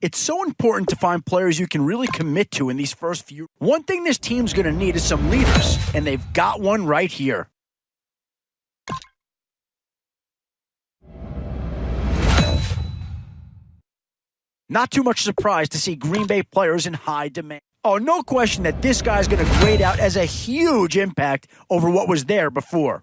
It's so important to find players you can really commit to in these first few. One thing this team's going to need is some leaders, and they've got one right here. Not too much surprise to see Green Bay players in high demand. Oh, no question that this guy's going to grade out as a huge impact over what was there before.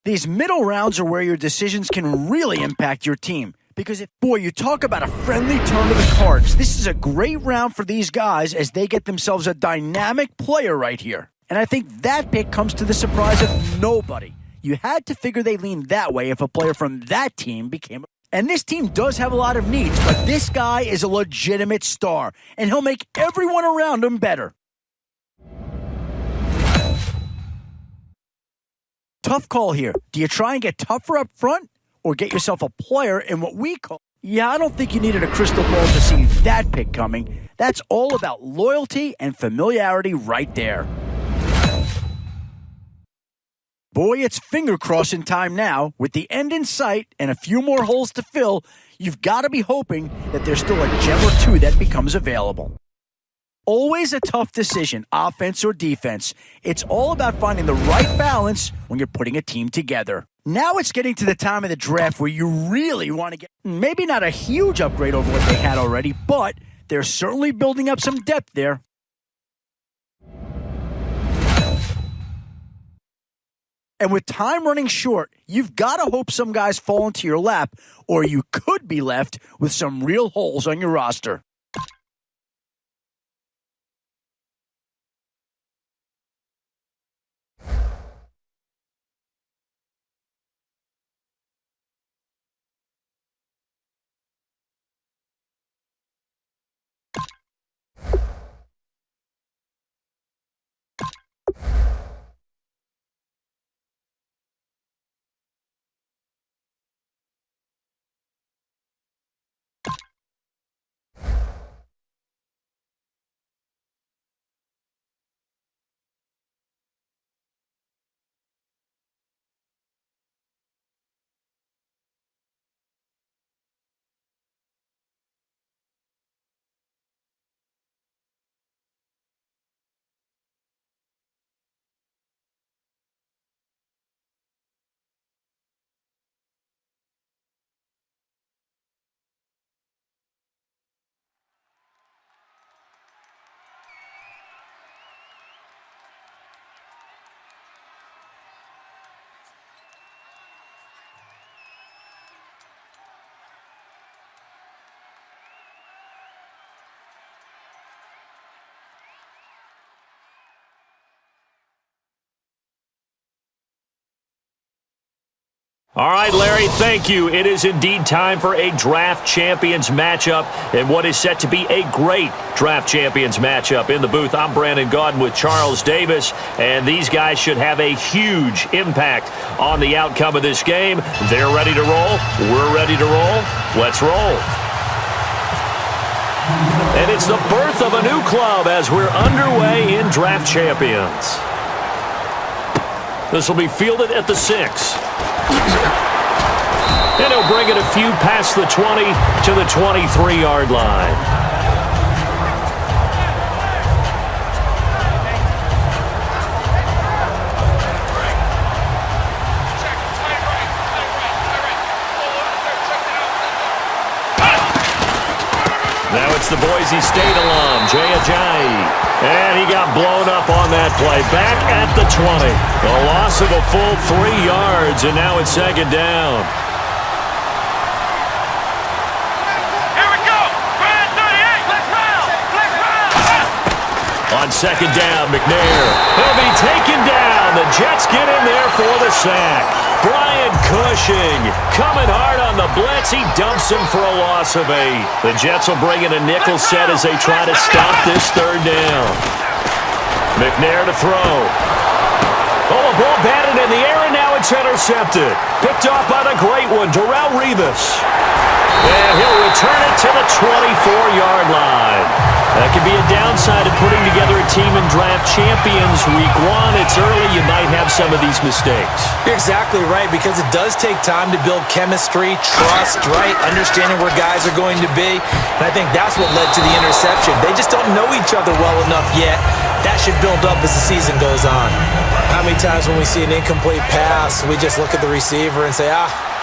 These middle rounds are where your decisions can really impact your team. Because you talk about a friendly turn to the cards. This is a great round for these guys as they get themselves a dynamic player right here. And I think that pick comes to the surprise of nobody. You had to figure they leaned that way if a player from that team became. And this team does have a lot of needs, but this guy is a legitimate star, and he'll make everyone around him better. Tough call here. Do you try and get tougher up front or get yourself a player in what we call... Yeah, I don't think you needed a crystal ball to see that pick coming. That's all about loyalty and familiarity right there. Boy, it's finger-crossing time now. With the end in sight and a few more holes to fill, you've got to be hoping that there's still a gem or two that becomes available. Always a tough decision, offense or defense. It's all about finding the right balance when you're putting a team together. Now it's getting to the time of the draft where you really want to get maybe not a huge upgrade over what they had already, but they're certainly building up some depth there. And with time running short, you've got to hope some guys fall into your lap, or you could be left with some real holes on your roster. All right, Larry, thank you. It is indeed time for a Draft Champions matchup and what is set to be a great Draft Champions matchup. In the booth, I'm Brandon Gaudin with Charles Davis, and these guys should have a huge impact on the outcome of this game. They're ready to roll. We're ready to roll. Let's roll. And it's the birth of a new club as we're underway in Draft Champions. This will be fielded at the 6. And he'll bring it a few past the 20 to the 23-yard line. Now it's the Boise State alum, Jay Ajayi. And he got blown up on that play. Back at the 20. A loss of a full 3 yards, and now it's second down. Here we go. Brad 38. On second down, McNair. He'll be taken down. The Jets get in there for the sack. Brian Cushing coming hard on the blitz. He dumps him for a loss of 8. The Jets will bring in a nickel set as they try to stop this third down. McNair to throw. Oh, a ball batted in the air, and now it's intercepted. Picked off by the great one, Darrelle Revis. And he'll return it to the 24-yard line. That could be a downside of putting together a team in draft champions week 1. It's early. You might have some of these mistakes. You're exactly right, because it does take time to build chemistry, trust, right? Understanding where guys are going to be. And I think that's what led to the interception. They just don't know each other well enough yet. That should build up as the season goes on. How many times when we see an incomplete pass, we just look at the receiver and say,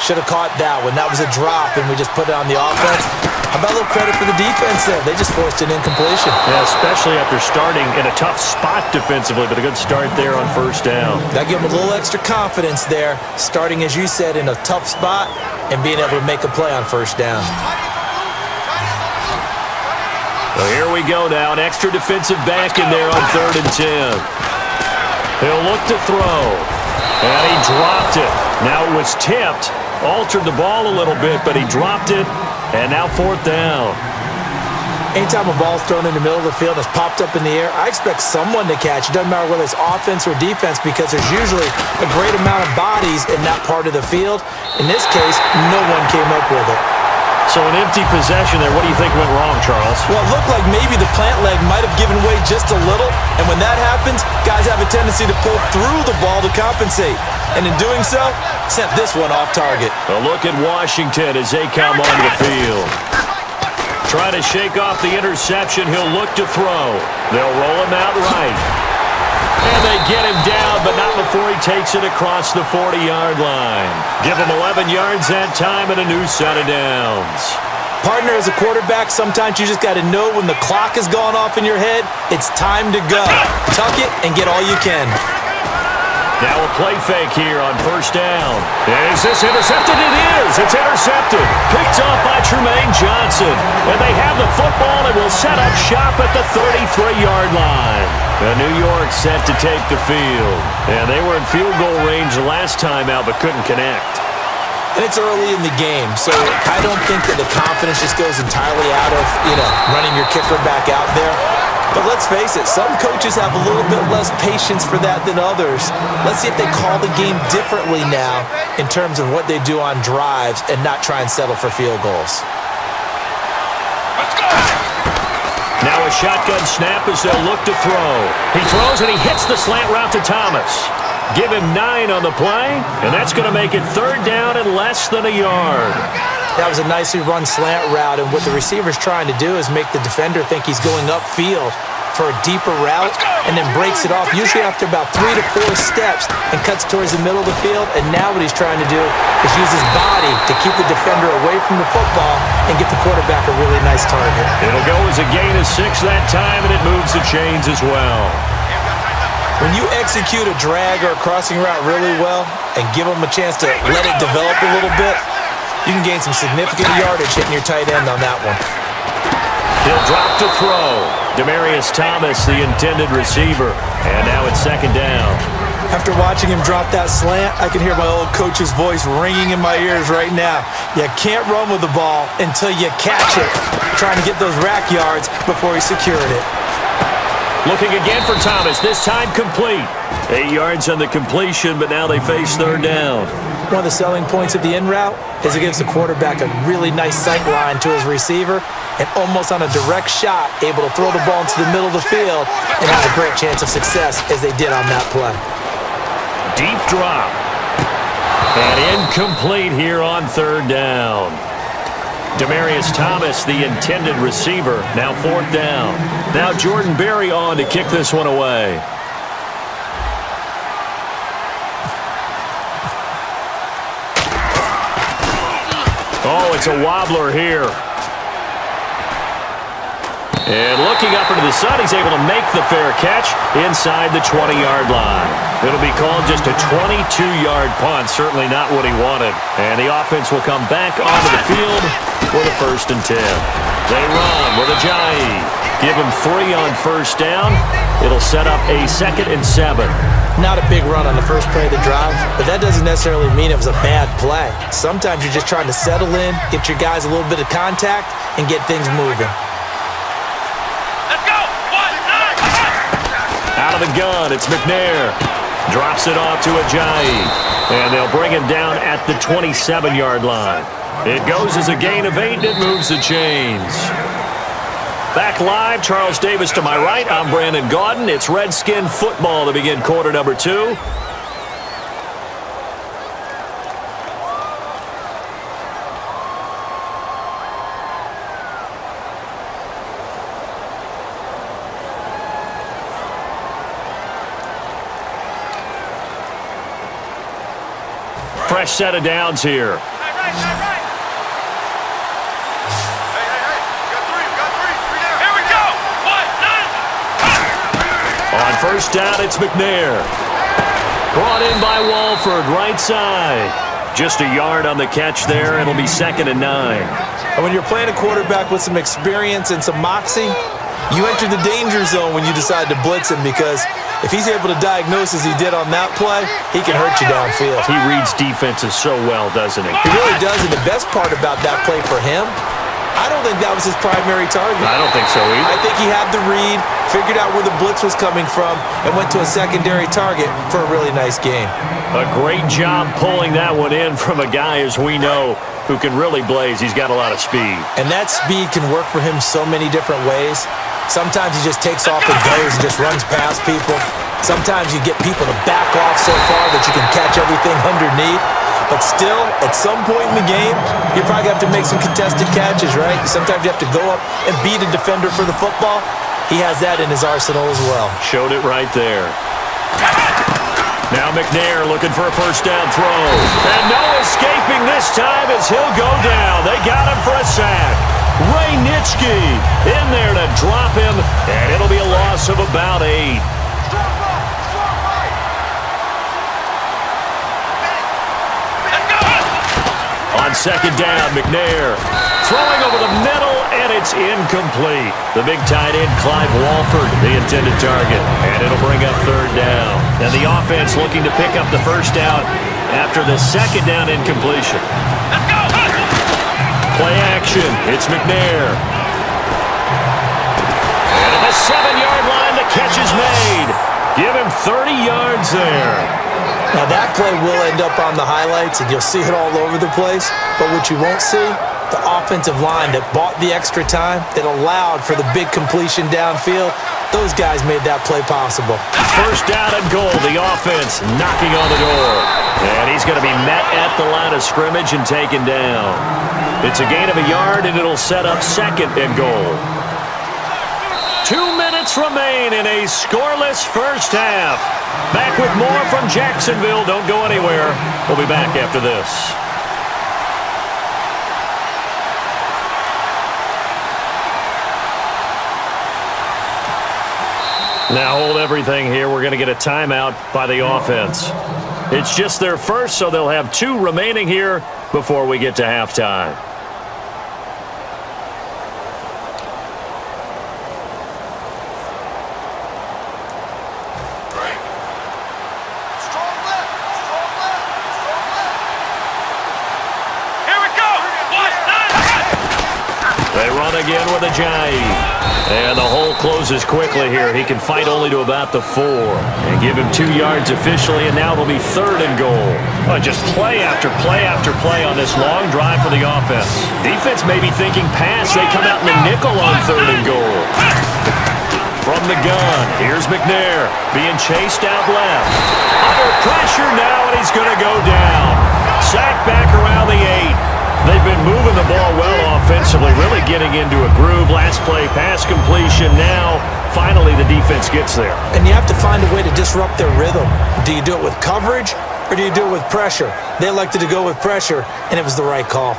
should have caught that one. That was a drop, and we just put it on the offense. How about a little credit for the defense there? They just forced an incompletion. Yeah, especially after starting in a tough spot defensively, but a good start there on first down. That gave them a little extra confidence there, starting, as you said, in a tough spot and being able to make a play on first down. So here we go now, an extra defensive back in there on 3rd and 10. He'll look to throw, and he dropped it. Now it was tipped, altered the ball a little bit, but he dropped it, and now 4th down. Anytime a ball's thrown in the middle of the field and it's popped up in the air, I expect someone to catch. It doesn't matter whether it's offense or defense, because there's usually a great amount of bodies in that part of the field. In this case, no one came up with it. So an empty possession there. What do you think went wrong, Charles? Well, it looked like maybe the plant leg might have given way just a little, and when that happens, guys have a tendency to pull through the ball to compensate. And in doing so, sent this one off target. A look at Washington as they come onto the field. Try to shake off the interception. He'll look to throw. They'll roll him out right. And they get him down, but not before he takes it across the 40-yard line. Give him 11 yards that time and a new set of downs. Partner, as a quarterback, sometimes you just got to know when the clock has gone off in your head, it's time to go. Tuck it and get all you can. Now a play fake here on first down. Is this intercepted? It is. It's intercepted. Picked off by Trumaine Johnson. And they have the football and will set up shop at the 33-yard line. New York set to take the field. And they were in field goal range last time out but couldn't connect. And it's early in the game, so I don't think that the confidence just goes entirely out of, running your kicker back out there. But let's face it, some coaches have a little bit less patience for that than others. Let's see if they call the game differently now in terms of what they do on drives and not try and settle for field goals. Let's go! Now a shotgun snap as they'll look to throw. He throws and he hits the slant route to Thomas. Give him 9 on the play, and that's going to make it 3rd down and less than a yard. That was a nicely run slant route, and what the receiver's trying to do is make the defender think he's going upfield for a deeper route and then breaks it off, usually after about 3 to 4 steps, and cuts towards the middle of the field. And now what he's trying to do is use his body to keep the defender away from the football and get the quarterback a really nice target. It'll go as a gain of 6 that time, and it moves the chains as well. When you execute a drag or a crossing route really well and give them a chance to let it develop a little bit, you can gain some significant yardage hitting your tight end on that one. He'll drop to throw. Demaryius Thomas, the intended receiver. And now it's 2nd down. After watching him drop that slant, I can hear my old coach's voice ringing in my ears right now. You can't run with the ball until you catch it. Trying to get those rack yards before he secured it. Looking again for Thomas, this time complete. 8 yards on the completion, but now they face 3rd down. One of the selling points of the in route is it gives the quarterback a really nice sight line to his receiver, and almost on a direct shot, able to throw the ball into the middle of the field and have a great chance of success as they did on that play. Deep drop. And incomplete here on 3rd down. Demaryius Thomas, the intended receiver, now 4th down. Now Jordan Berry on to kick this one away. Oh, it's a wobbler here. And looking up into the sun, he's able to make the fair catch inside the 20-yard line. It'll be called just a 22-yard punt, certainly not what he wanted. And the offense will come back onto the field with a 1st and 10. They run with Ajayi. Give him 3 on first down. It'll set up a 2nd and 7. Not a big run on the first play of the drive, but that doesn't necessarily mean it was a bad play. Sometimes you're just trying to settle in, get your guys a little bit of contact, and get things moving. Let's go! 1, 9, Out of the gun, it's McNair. Drops it off to Ajayi. And they'll bring him down at the 27-yard line. It goes as a gain of 8, and it moves the chains. Back live, Charles Davis to my right. I'm Brandon Gaudin. It's Redskin football to begin quarter number 2. Fresh set of downs here. Right. Hey. Got three down. Here we go. 1, 9. On first down, it's McNair. Brought in by Walford, right side. Just a yard on the catch there. It'll be 2nd and 9. And when you're playing a quarterback with some experience and some moxie, you enter the danger zone when you decide to blitz him, because if he's able to diagnose as he did on that play, he can hurt you downfield. He reads defenses so well, doesn't he? He really does, and the best part about that play for him, I don't think that was his primary target. I don't think so either. I think he had the read, figured out where the blitz was coming from, and went to a secondary target for a really nice game. A great job pulling that one in from a guy, as we know, who can really blaze. He's got a lot of speed. And that speed can work for him so many different ways. Sometimes he just takes off and goes and just runs past people. Sometimes you get people to back off so far that you can catch everything underneath. But still, at some point in the game, you probably have to make some contested catches, right? Sometimes you have to go up and beat a defender for the football. He has that in his arsenal as well. Showed it right there. Now McNair looking for a first down throw. And no escaping this time as he'll go down. They got him for a sack. Ray Nitschke in there to drop him, and it'll be a loss of about 8. On second down, McNair throwing over the middle, and it's incomplete. The big tight end, Clive Walford, the intended target, and it'll bring up 3rd down. And the offense looking to pick up the first down after the second down incompletion. Play action. It's McNair. And at the 7-yard line, the catch is made. Give him 30 yards there. Now that play will end up on the highlights, and you'll see it all over the place. But what you won't see, the offensive line that bought the extra time, that allowed for the big completion downfield, those guys made that play possible. First down and goal, the offense knocking on the door. And he's going to be met at the line of scrimmage and taken down. It's a gain of a yard, and it'll set up 2nd and goal. 2 minutes remain in a scoreless first half. Back with more from Jacksonville. Don't go anywhere. We'll be back after this. Now hold everything here. We're going to get a timeout by the offense. It's just their first, so they'll have 2 remaining here before we get to halftime. Again with Ajayi. And the hole closes quickly here. He can fight only to about the 4. And give him 2 yards officially, and now it'll be 3rd and goal. Oh, just play after play after play on this long drive for the offense. Defense may be thinking pass. They come out in the nickel on 3rd and goal. From the gun, here's McNair being chased out left. Under pressure now, and he's going to go down. Sacked back around the 8. They've been moving the ball well offensively, really getting into a groove. Last play, pass completion. Now, finally, the defense gets there. And you have to find a way to disrupt their rhythm. Do you do it with coverage, or do you do it with pressure? They elected to go with pressure, and it was the right call.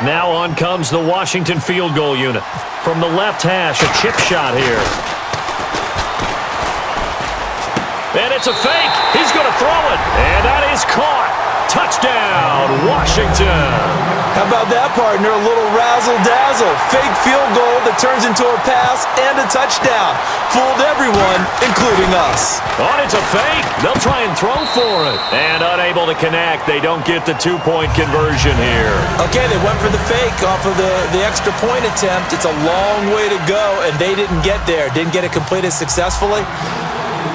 Now on comes the Washington field goal unit. From the left hash, a chip shot here. And it's a fake. He's going to throw it. And that is caught. Touchdown, Washington. How about that, partner? A little razzle-dazzle. Fake field goal that turns into a pass and a touchdown. Fooled everyone, including us. Oh, it's a fake. They'll try and throw for it. And unable to connect. They don't get the 2-point conversion here. Okay, they went for the fake off of the extra point attempt. It's a long way to go, and they didn't get there. Didn't get it completed successfully.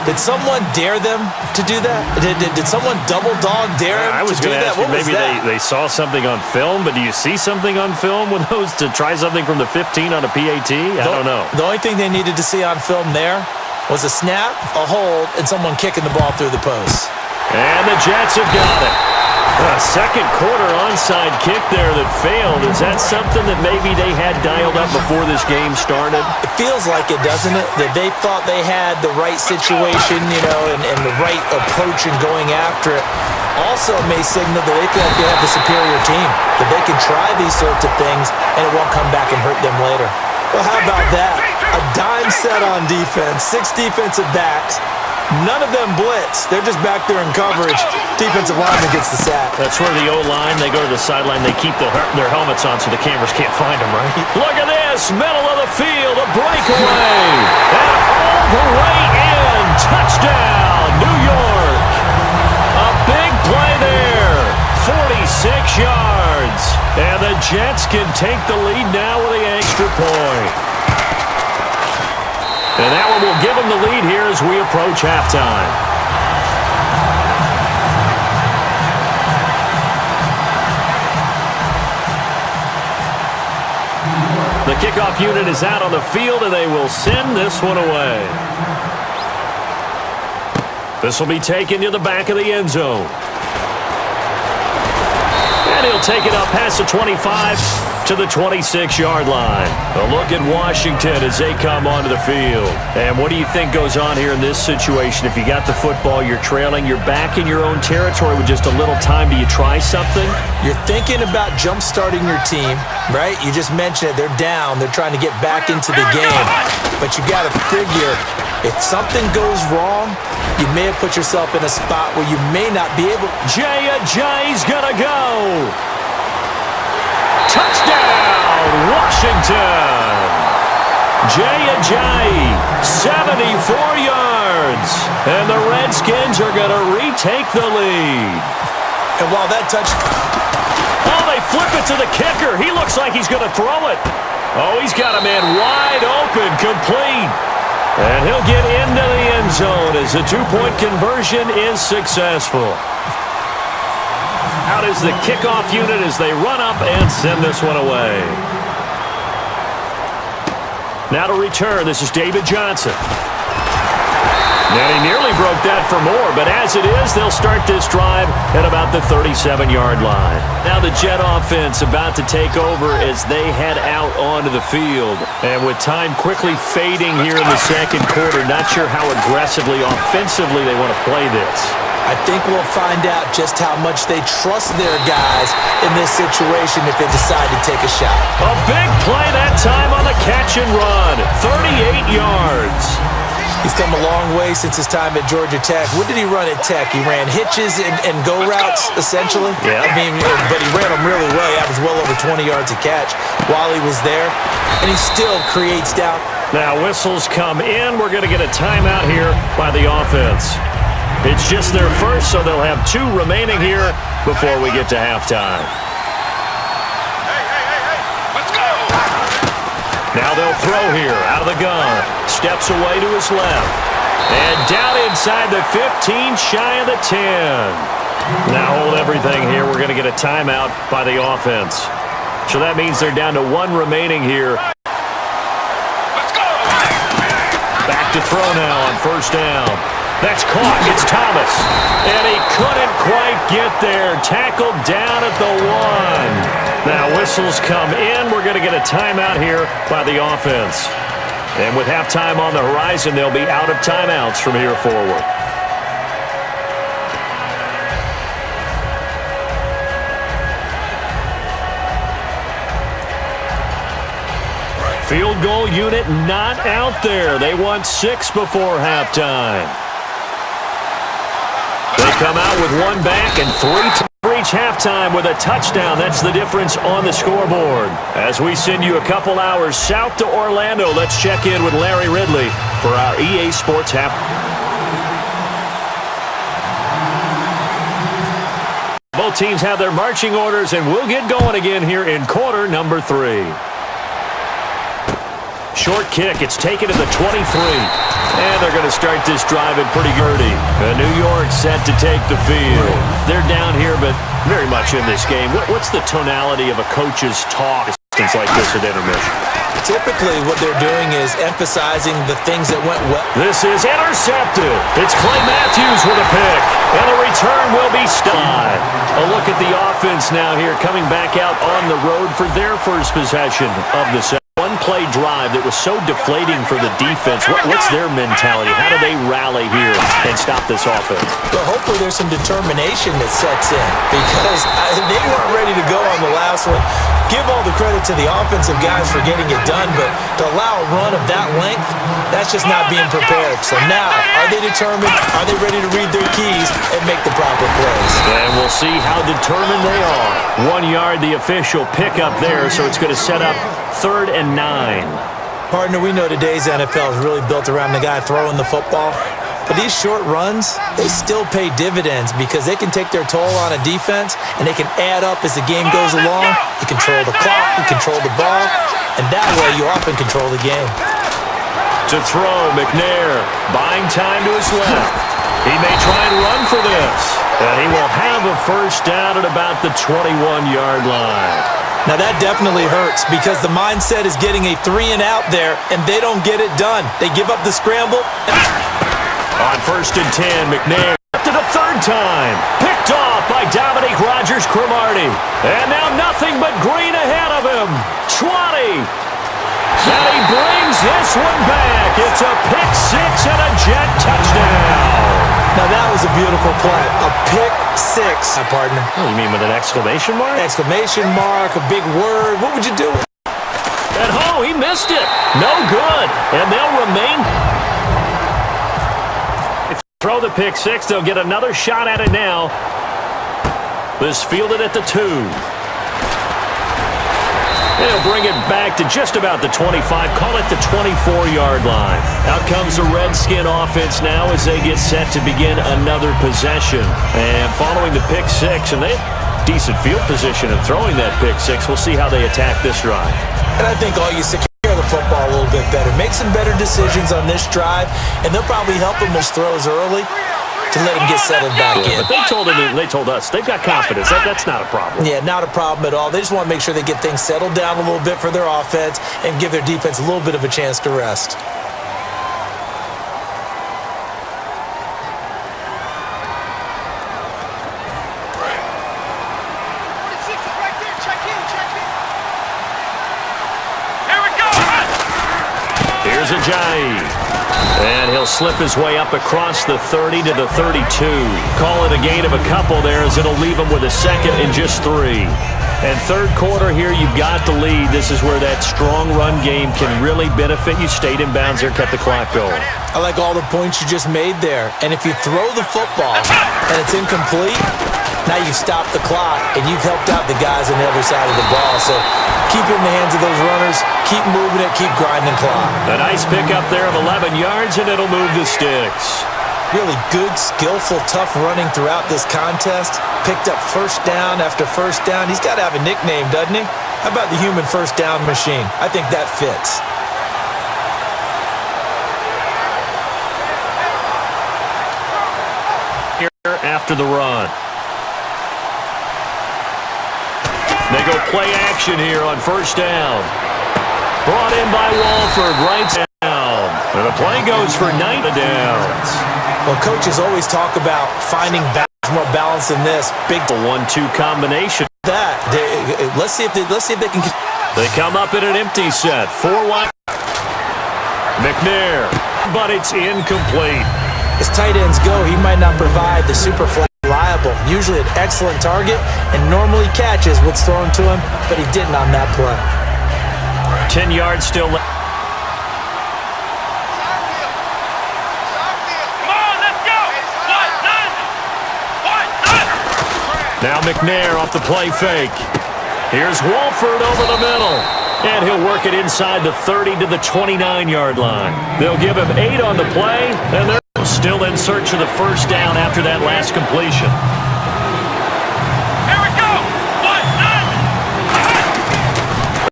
Did someone dare them to do that? Did someone double dog dare them I was to do going to that? ask you, What was maybe that? they saw something on film, but do you see something on film with those to try something from the 15 on a PAT? I don't know. The only thing they needed to see on film there was a snap, a hold, and someone kicking the ball through the post. And the Jets have got it. A second quarter onside kick there that failed. Is that something that maybe they had dialed up before this game started? It feels like it, doesn't it? That they thought they had the right situation, and the right approach in going after it. Also may signal that they feel like they have the superior team, that they can try these sorts of things, and it won't come back and hurt them later. Well, how about that? A dime set on defense, 6 defensive backs. None of them blitz. They're just back there in coverage. Defensive lineman gets the sack. That's where the O-line, they go to the sideline, they keep their helmets on so the cameras can't find them, right? Look at this, middle of the field, a breakaway. And all the way in, touchdown, New York. A big play there, 46 yards. And the Jets can take the lead now with the extra point. And that one will give them the lead here as we approach halftime. The kickoff unit is out on the field, and they will send this one away. This will be taken to the back of the end zone. And he'll take it up past the 25 to the 26-yard line. A look at Washington as they come onto the field. And what do you think goes on here in this situation? If you got the football, you're trailing, you're back in your own territory with just a little time. Do you try something? You're thinking about jump-starting your team, right? You just mentioned it. They're down. They're trying to get back into the game. But you got to figure, if something goes wrong, you may have put yourself in a spot where you may not be able. Jay Ajayi's gonna go. Touchdown, Washington. Jay Ajayi, 74 yards. And the Redskins are going to retake the lead. And while that touch... Oh, they flip it to the kicker. He looks like he's going to throw it. Oh, he's got a man wide open, complete. And he'll get into the end zone as the two-point conversion is successful. Out is the kickoff unit as they run up and send this one away. Now to return, this is David Johnson. And he nearly broke that for more, but as it is, they'll start this drive at about the 37-yard line. Now the Jet offense about to take over as they head out onto the field. And with time quickly fading here in the second quarter, not sure how aggressively, offensively they want to play this. I think we'll find out just how much they trust their guys in this situation if they decide to take a shot. A big play that time on the catch and run. 38 yards. He's come a long way since his time at Georgia Tech. What did he run at Tech? He ran hitches and go routes, essentially. Yeah. I mean, but he ran them really well. He averaged well over 20 yards a catch while he was there. And he still creates doubt. Now whistles come in. We're going to get a timeout here by the offense. It's just their first, so they'll have 2 remaining here before we get to halftime. Let's go! Now they'll throw here out of the gun. Steps away to his left. And down inside the 15, shy of the 10. Now hold everything here. We're going to get a timeout by the offense. So that means they're down to 1 remaining here. Let's go! Back to throw now on first down. That's caught. It's Thomas. And he couldn't quite get there. Tackled down at the 1. Now whistles come in. We're going to get a timeout here by the offense. And with halftime on the horizon, they'll be out of timeouts from here forward. Field goal unit not out there. They want 6 before halftime. They come out with 1 back and 3 to reach halftime with a touchdown. That's the difference on the scoreboard. As we send you a couple hours south to Orlando, let's check in with Larry Ridley for our EA Sports Half. Both teams have their marching orders, and we'll get going again here in quarter number 3. Short kick. It's taken to the 23. And they're going to start this drive at pretty dirty. New York set to take the field. They're down here, but very much in this game. What's the tonality of a coach's talk like this at intermission? Typically, what they're doing is emphasizing the things that went well. This is intercepted. It's Clay Matthews with a pick. And the return will be stopped. A look at the offense now here, coming back out on the road for their first possession of the set. One-play drive that was so deflating for the defense. What's their mentality? How do they rally here and stop this offense? Well, hopefully there's some determination that sets in because they weren't ready to go on the last one. Give all the credit to the offensive guys for getting it done, but to allow a run of that length, that's just not being prepared. So now, are they determined? Are they ready to read their keys and make the proper plays? And we'll see how determined they are. 1 yard, the official pickup there, so it's going to set up 3rd and 9. Partner, we know today's NFL is really built around the guy throwing the football. But these short runs, they still pay dividends because they can take their toll on a defense and they can add up as the game goes along. You control the clock, you control the ball, and that way you often control the game. To throw, McNair buying time to his left. He may try and run for this. And he will have a first down at about the 21-yard line. Now that definitely hurts because the mindset is getting a 3 and out there, and they don't get it done. They give up the scramble. On 1st and 10, McNair to the 3rd time. Picked off by Dominique Rodgers-Cromartie. And now nothing but green ahead of him. 20. And he brings this one back. It's a pick 6 and a Jet touchdown. Now that was a beautiful play. A pick 6, my partner. Oh, you mean with an exclamation mark? Exclamation mark, a big word. What would you do? And oh, he missed it. No good. And they'll remain. If they throw the pick 6, they'll get another shot at it now. This fielded at the 2. They'll bring it back to just about the 25, call it the 24-yard line. Out comes the Redskin offense now as they get set to begin another possession. And following the pick 6, and they have decent field position in throwing that pick 6. We'll see how they attack this drive. And I think all you secure the football a little bit better. Make some better decisions on this drive, and they'll probably help them with throws early to let him get settled back in. But they told us they've got confidence. That's not a problem. Yeah, not a problem at all. They just want to make sure they get things settled down a little bit for their offense and give their defense a little bit of a chance to rest. Here we go. Here's Ajayi. And he'll slip his way up across the 30 to the 32. Call it a gain of a couple there as it'll leave him with a 2nd and just 3. And 3rd quarter here, you've got the lead. This is where that strong run game can really benefit you. Stayed in bounds there, kept the clock going. I like all the points you just made there. And if you throw the football and it's incomplete, now you've stopped the clock and you've helped out the guys on the other side of the ball. So keep it in the hands of those runners. Keep moving it. Keep grinding the clock. A nice pickup there of 11 yards, and it'll move the sticks. Really good, skillful, tough running throughout this contest. Picked up first down after first down. He's got to have a nickname, doesn't he? How about the human first down machine? I think that fits. Here after the run. They go play action here on 1st down. Brought in by Walford, right down. And the play goes for 9 downs. Well, coaches always talk about finding more balance in this. Big 1-2 combination. Let's see if they can. They come up in an empty set. 4 wide. McNair, but it's incomplete. As tight ends go, he might not provide the super flat reliable. Usually an excellent target and normally catches what's thrown to him, but he didn't on that play. 10 yards still left. Now McNair off the play fake. Here's Walford over the middle. And he'll work it inside the 30 to the 29-yard line. They'll give him 8 on the play, and they're still in search of the first down after that last completion. Here we go.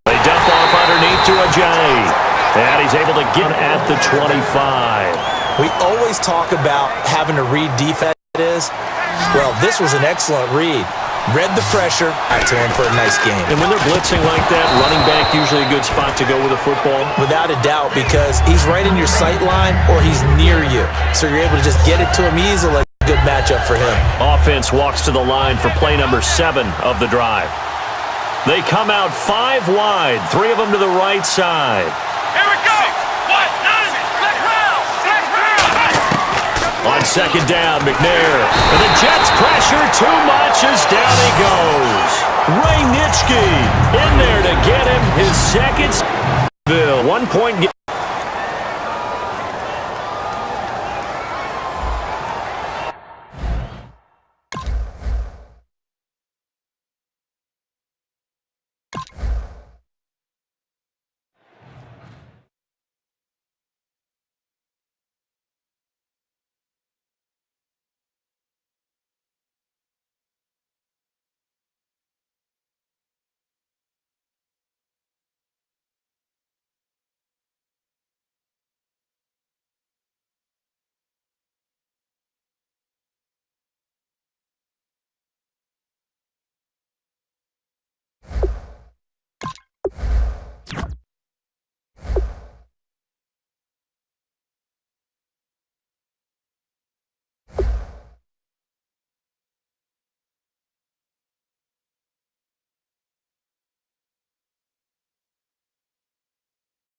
They dump off underneath to Ajayi. And he's able to get at the 25. We always talk about having to read defense. Well, this was an excellent read. Read the pressure. Back to him for a nice game. And when they're blitzing like that, running back usually a good spot to go with a football. Without a doubt, because he's right in your sight line or he's near you. So you're able to just get it to him easily. Good matchup for him. Offense walks to the line for play number 7 of the drive. They come out 5 wide, 3 of them to the right side. Here we go. What? None of it. Let's round. Let's round. On second down, McNair. And the Jets pressure too much as down he goes. Ray Nitschke in there to get him his second. 1 point.